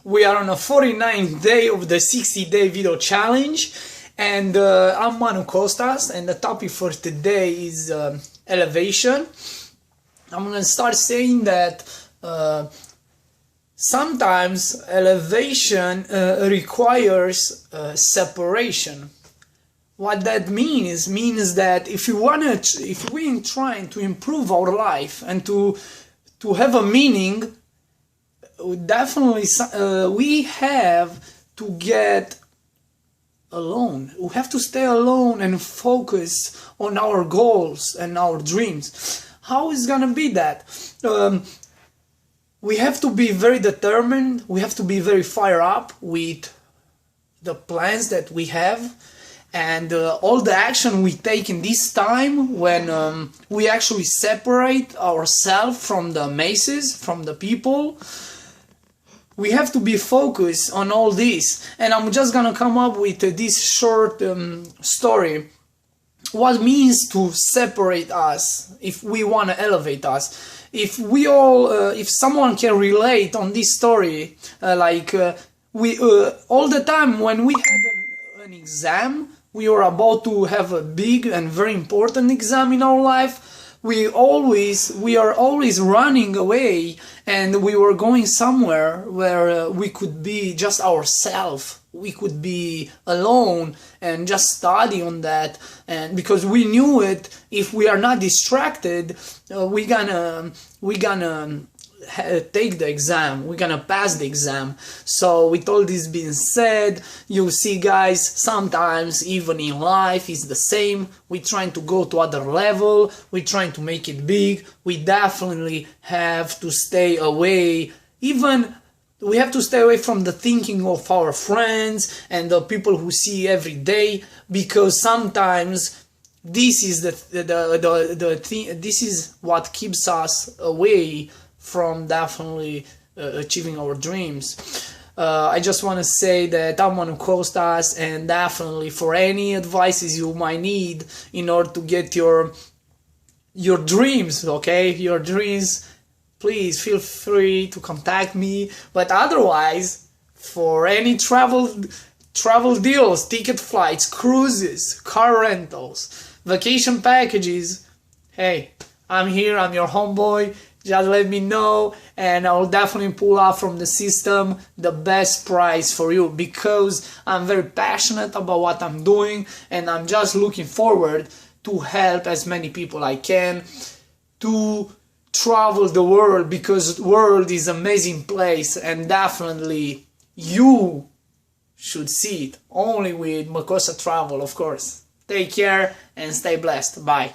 We are on a 49th day of the 60-day video challenge, and I'm Manu Costas, and the topic for today is elevation. I'm gonna start saying that sometimes elevation requires separation. What that means that if we're trying to improve our life and to have a meaning, definitely we have to get alone. We have to stay alone and focus on our goals and our dreams. How is gonna be that? We have to be very determined. We have to be very fired up with the plans that we have, and all the action we take in this time when we actually separate ourselves from the masses, from the people. We have to be focused on all this, and I'm just gonna come up with this short story. What means to separate us if we want to elevate us? If we all, if someone can relate on this story, we all the time when we had an exam, we were about to have a big and very important exam in our life. We are always running away, and we were going somewhere where we could be just ourselves. We could be alone and just study on that, and because we knew it, if we are not distracted, we're gonna take the exam, we're gonna pass the exam. So with all this being said, you see guys, sometimes even in life is the same. We're trying to go to other level, we're trying to make it big. We definitely have to stay away, we have to stay away from the thinking of our friends and the people who see every day, because sometimes this is this is what keeps us away from definitely achieving our dreams. I just want to say that I'm Manu Costas, and definitely for any advices you might need in order to get your dreams, okay, your dreams, please feel free to contact me. But otherwise, for any travel deals, ticket flights, cruises, car rentals, vacation packages, hey, I'm here, I'm your homeboy. Just let me know, and I'll definitely pull out from the system the best price for you, because I'm very passionate about what I'm doing, and I'm just looking forward to help as many people I can to travel the world, because the world is an amazing place, and definitely you should see it only with Makosa Travel, of course. Take care and stay blessed. Bye.